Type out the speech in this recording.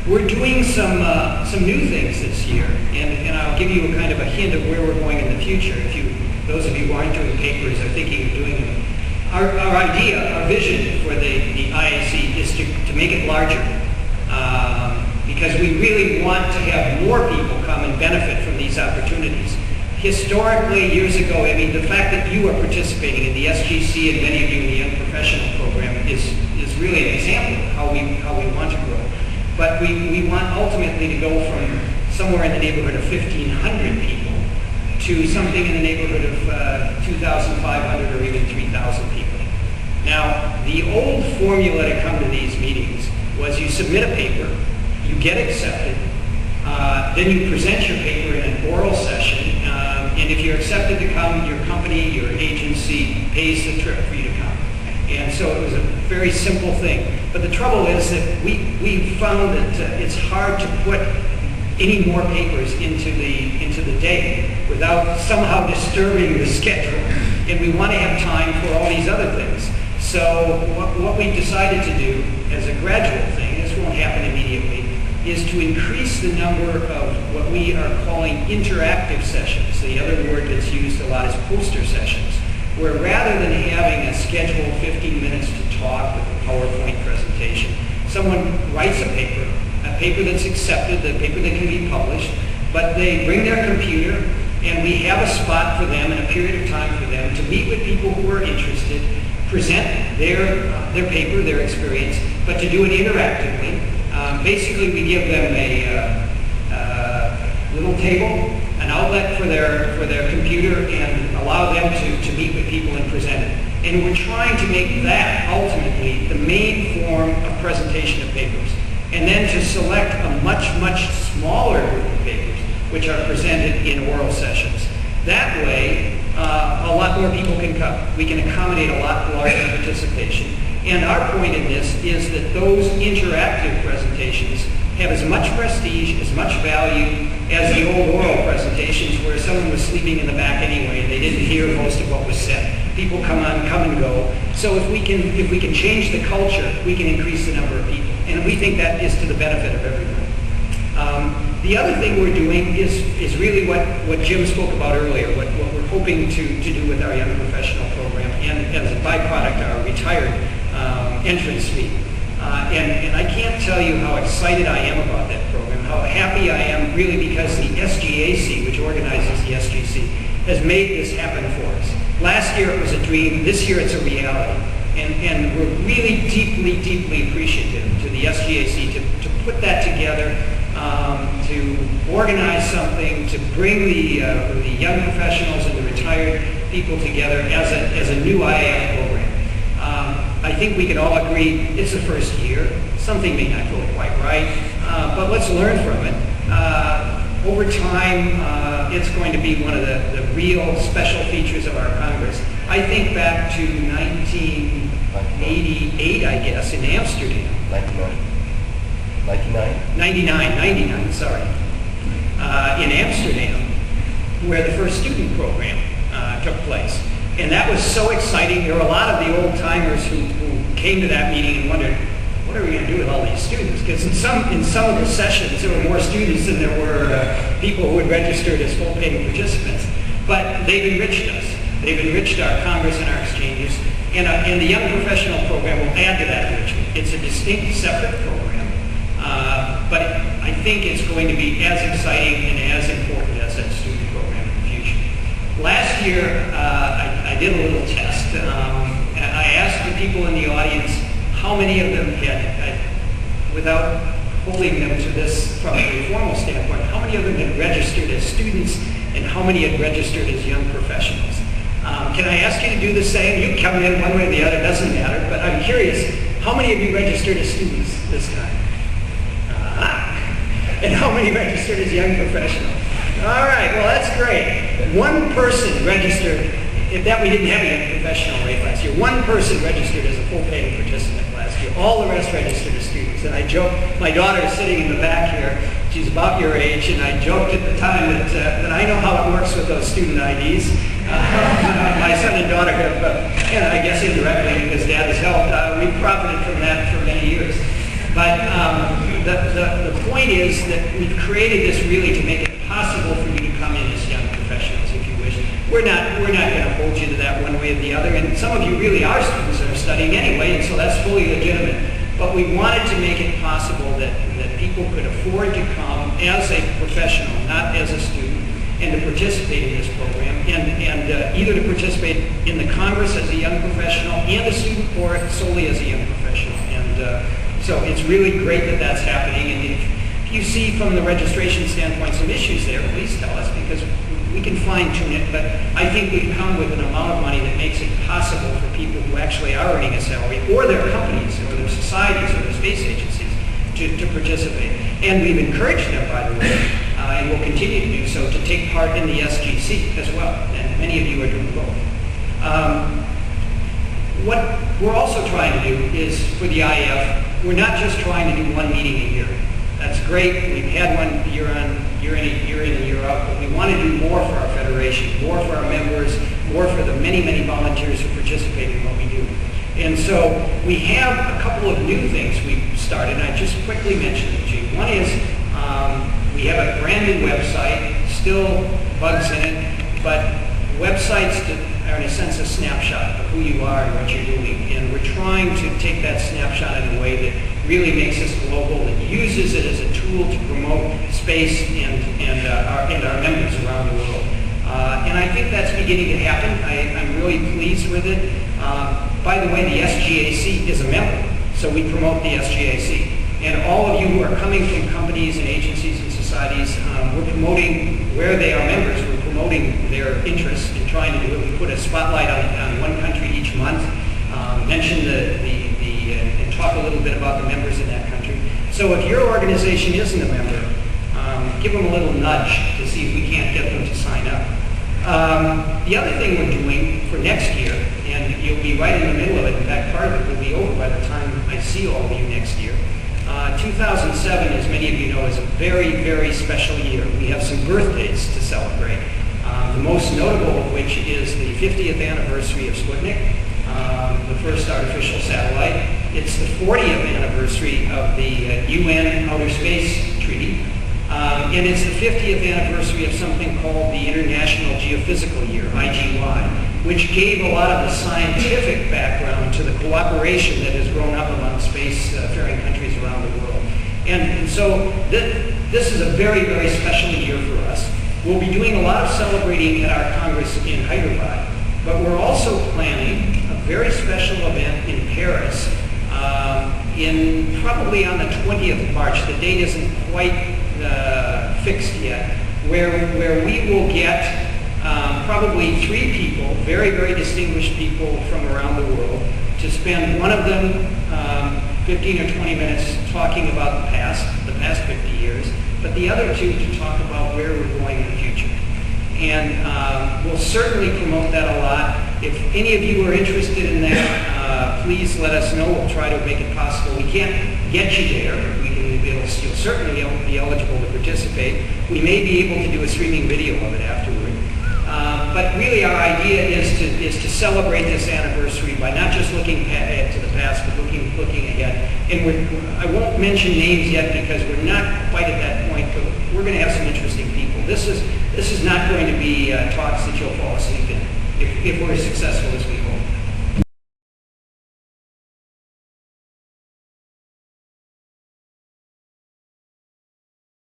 We're doing some new things this year, and I'll give you a kind of a hint of where we're going in the future. Those of you who aren't doing papers are thinking of doing them. Our idea, our vision for the IAC is to make it larger, because we really want to have more people come and benefit from these opportunities. Historically, years ago, I mean, the fact that you are participating in the SGC and many of you in the Young Professional Program is really an example of how we want to grow. But we want ultimately to go from somewhere in the neighborhood of 1,500 people to something in the neighborhood of 2,500 or even 3,000 people. Now, the old formula to come to these meetings was you submit a paper, you get accepted, then you present your paper in an oral session, and if you're accepted to come, your company, your agency pays the trip for you to come. And so it was a very simple thing. But the trouble is that we found that it's hard to put any more papers into the day without somehow disturbing the schedule. And we want to have time for all these other things. So what we've decided to do as a gradual thing, this won't happen immediately, is to increase the number of what we are calling interactive sessions. The other word that's used a lot is poster sessions, where rather than having a scheduled 15 minutes to talk with a PowerPoint presentation, someone writes a paper that's accepted, the paper that can be published, but they bring their computer and we have a spot for them and a period of time for them to meet with people who are interested, present their paper, their experience, but to do it interactively. Basically, we give them a little table, an outlet for their computer, and allow them to meet with people and present it. And we're trying to make that ultimately the main form of presentation of papers, and then to select a much, much smaller group of papers which are presented in oral sessions. That way, a lot more people can come. We can accommodate a lot larger participation. And our point in this is that those interactive presentations have as much prestige, as much value as the old oral presentations where someone was sleeping in the back anyway and they didn't hear most of what was said. People come and go. So if we can change the culture, we can increase the number of people. And we think that is to the benefit of everyone. The other thing we're doing is really what Jim spoke about earlier, what we're hoping to do with our Young Professional Program, and as a byproduct, our retired entrance fee. And I can't tell you how excited I am about that program, how happy I am really because the SGAC, which organizes the SGC, has made this happen for us. Last year it was a dream, this year it's a reality. And we're really deeply, deeply appreciative to the SGAC to put that together, to organize something, to bring the young professionals and the retired people together as a new IAF program. I think we can all agree it's the first year. Something may not go quite right, but let's learn from it. Over time, it's going to be one of the real special features of our Congress. I think back to 1988, I guess, in Amsterdam. 99, sorry. In Amsterdam, where the first student program took place. And that was so exciting. There were a lot of the old-timers who came to that meeting and wondered, what are we going to do with all these students? Because in some of the sessions, there were more students than there were people who had registered as full-paying participants. But they've enriched us. They've enriched our Congress and our exchanges. And the Young Professional Program will add to that enrichment. It's a distinct, separate program. But I think it's going to be as exciting and as important as that student program in the future. Last year, I did a little test. I asked the people in the audience how many of them had, without holding them to this from a formal standpoint, how many of them had registered as students and how many had registered as young professionals. Can I ask you to do the same? You can come in one way or the other, doesn't matter, but I'm curious, how many of you registered as students this time? And how many registered as young professionals? All right, well, that's great. One person registered, if that we didn't have a young professional rate last year, one person registered as a full-paying participant last year. All the rest registered as students. And I joked, my daughter is sitting in the back here, she's about your age, and I joked at the time that I know how it works with those student IDs. My son and daughter have, and I guess indirectly because Dad has helped, we've profited from that for many years. But the point is that we've created this really to make it possible for you to come in as young professionals if you wish. We're not going to hold you to that one way or the other, and some of you really are students that are studying anyway, and so that's fully legitimate. But we wanted to make it possible that people could afford to come as a professional, not as a student, and to participate in this program, and either to participate in the Congress as a young professional and a student, or solely as a young professional. And so it's really great that that's happening. And if you see from the registration standpoint some issues there, please tell us, because we can fine-tune it. But I think we've come with an amount of money that makes it possible for people who actually are earning a salary, or their companies, or their societies, or their space agencies, to participate. And we've encouraged them, by the way, and will continue to do so, to take part in the SGC as well. And many of you are doing both. What we're also trying to do is, for the IAF, we're not just trying to do one meeting a year. That's great. We've had one year in and year out, but we want to do more for our federation, more for our members, more for the many, many volunteers who participate in what we do. And so we have a couple of new things we've started, and I just quickly mentioned them to you. One is we have a brand new website, still bugs in it, but websites are in a sense a snapshot of who you are and what you're doing. And we're trying to take that snapshot in a way that really makes us global, that uses it as a tool to promote space and our members around the world. And I think that's beginning to happen. I'm really pleased with it. By the way, the SGAC is a member, so we promote the SGAC. And all of you who are coming from companies and agencies and societies, we're promoting where they are members. We're promoting their interests in trying to do it. We put a spotlight on one country each month, mention and talk a little bit about the members in that country. So if your organization isn't a member, give them a little nudge to see if we can't get them to sign up. The other thing we're doing for next year, and you'll be right in the middle of it, in fact part of it will be over by the time I see all of you next year. 2007, as many of you know, is a very, very special year. We have some birthdays to celebrate. The most notable of which is the 50th anniversary of Sputnik, the first artificial satellite. It's the 40th anniversary of the UN Outer Space Treaty. And it's the 50th anniversary of something called the International Geophysical Year, IGY, which gave a lot of the scientific background to the cooperation that has grown up among space-faring countries around the world. And so this is a very, very special year for us. We'll be doing a lot of celebrating at our Congress in Hyderabad, but we're also planning a very special event in Paris probably on the 20th of March. The date isn't quite fixed yet, where we will get probably 3 people, very, very distinguished people from around the world, to spend one of them 15 or 20 minutes talking about the past 50 years, but the other 2 to talk about where we're going in the future. And we'll certainly promote that a lot. If any of you are interested in that, please let us know. We'll try to make it possible. We can't get you there. You'll certainly be eligible to participate. We may be able to do a streaming video of it afterward. But really our idea is to celebrate this anniversary by not just looking to the past, but looking ahead. And I won't mention names yet because we're not quite at that point, but we're going to have some interesting people. This is not going to be talks that you'll fall asleep in if we're as successful as we hope.